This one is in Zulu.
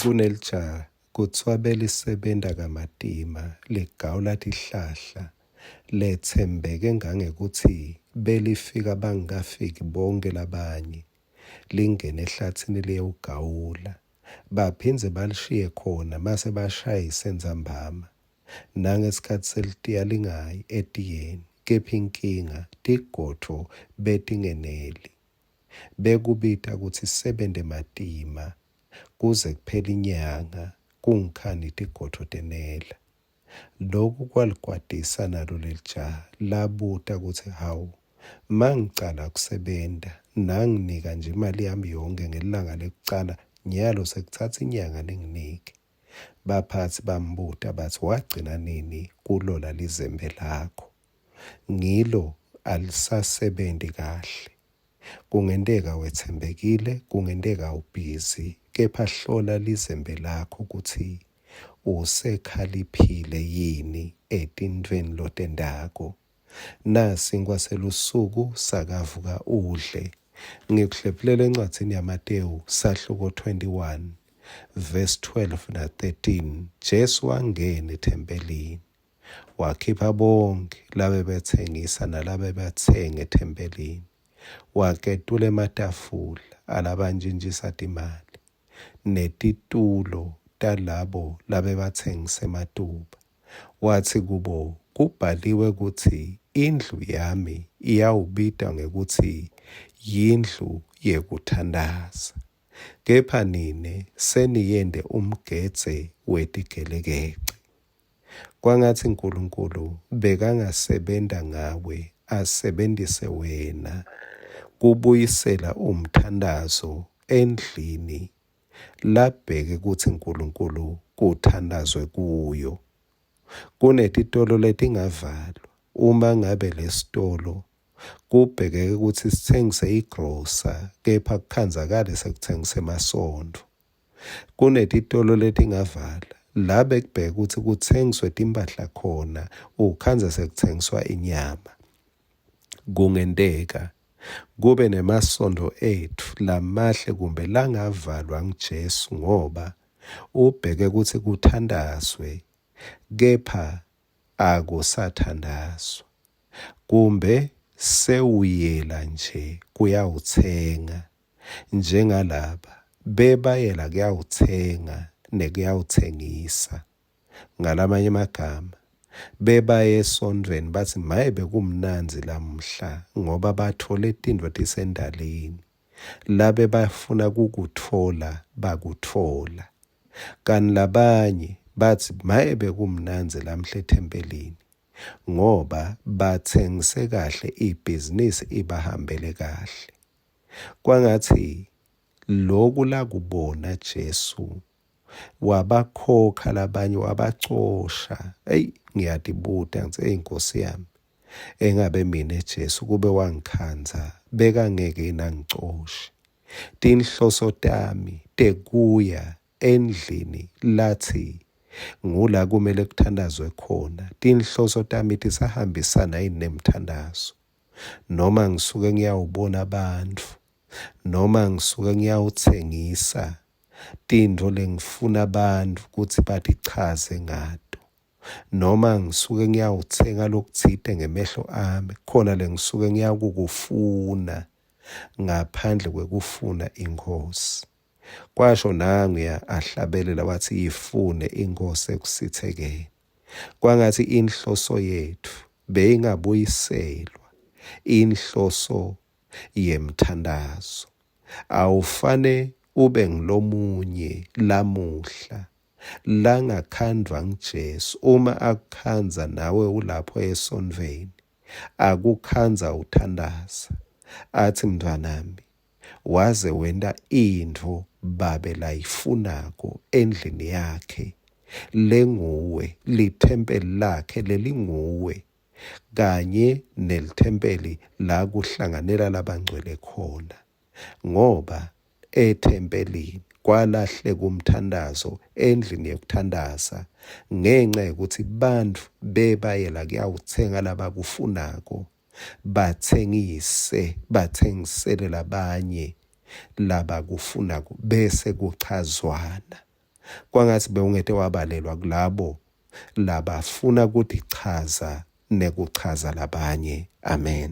Kunelija kuthiwa belisebenza kamatima ligawula tihlahla lethembeke ngangekuthi belifika bangakafiki bonke labanye lingene ehlathini liyogawula baphindze balishiye khona mase bashaya isenzambama nangesikhathi selitiya lingayi etiyeni kepha inkinga tigodvo betingeneli bekubita kutsi sebente matima kuze kuphela inyanga kungikhani tigodvo tenela. Loku kwalikwatisa nalo lelija labuta kutsi hawu mangicala kusebenta nanginika nje imali yami yonke ngelilanga lekucala nyalo sekuthatha inyanga ninginike. Baphatsi bambuta bathi wagcina nini kulola lizembe lakho? Ngilo alisasebenti kahle. Kungenteka wethembekile, kungenteka ubhizi, kepha hlola lizembe lakho ukuthi usekhaliphile yini etintweni lotendako. Nasi ngwaselusuku sakavuka udle. Ngikuhlephelela encwadzini yaMateyu sahluko 21 verse 12 na 13. Jesu wangena ethempelini wakhipha bonke labebethengisa nalabebathenga ethempelini. Waketula ematafula alabanjinjisa timali netitulo talabo labebathengisa ematuba. Wathi kubo kubhaliwe ukuthi indlu yami iyawubita ngekuthi yindlu yekuthandaza. Kepha nine seniyende umgedze wetigelekece. Kwangathi uNkulunkulu bekangasebenta ngawe asebentise wena kubuyisela umthandazo endlini labheke kuthi uNkulunkulu kuthandazwe kuyo. Kunetitolo letingavalwa. Uma ngabe lesitolo kubhekeke ukuthi sithengise igrosa kepha kukhanzakale sekuthengise emasondo. Kunetitolo letingavala la bekubheka ukuthi kuthengiswe timpahla khona ukhanza sekuthengiswa inyama. Kungenteka kube nemasondo ethu lamahle kumbe langavalwa nguJesu ngoba ubheke ukuthi kuthandazwe kepha akusathandazwa. Kumbe sewuyela nje kuyawuthenga njengalaba bebayela kuyawuthenga nekuyawuthengisa. Ngalamanye amagama bebaye esondweni bathi maye bekumnanzi lamhla ngoba bathole tintfo tisendaleni. Labe bafuna kukutfola bakutfola. Kanti labanye bathi maye bekumnanzi lamhla ethempelini ngoba bathengise kahle ibhizinisi ibahambele kahle. Kwangathi loku la kubona Jesu wabakhokha labanye wabacosha. Ngiyatibuta ngithi Nkosi yami engabe mina Jesu kube wangikhanza bekangeke nangicoshe. Tinhloso tami tekuya endlini lathi ngula kumele kuthandazwe khona. Tinhloso tami tisahambisana yini nemthandazo? Noma ngisuke ngiyawubona abantu, noma ngisuke ngiyawuthengisa tintfo lengifuna abantu ukuthi batichaze ngato, noma ngisuke ngiyawuthenga lokutsite ngemehlo ami khona lengisuke ngiyakukufuna ngaphandle kwekufuna inkosi. Kwasho nanguya ahlabelela wathi yifune inkosi ekusithekeni. Kwangathi inhloso yethu beyingabuyiselwa inhloso yemthandazo. Awufane ube ngilomunye lamuhla langakhandwa nguJesu. Uma akukhanza nawe ulapho esondweni akukhanza uthandaza. Athi mntwanami waze wenta intfo babe layifunako endlini yakhe lenguwe, lithempeli lakhe lelinguwe kanye nelithempeli la kuhlanganela labangcwele khona. Ngoba ethempelini kwalahleka umthandazo endlini yokuthandaza ngenxa yokuthi bantu bebayela kuyawuthenga labakufunako bathengisele labanye labakufunako bese kuchazwana. Kwangathi bewungete wabalelwa kulabo labafuna ukuthi chaza nekuchaza labanye. Amen.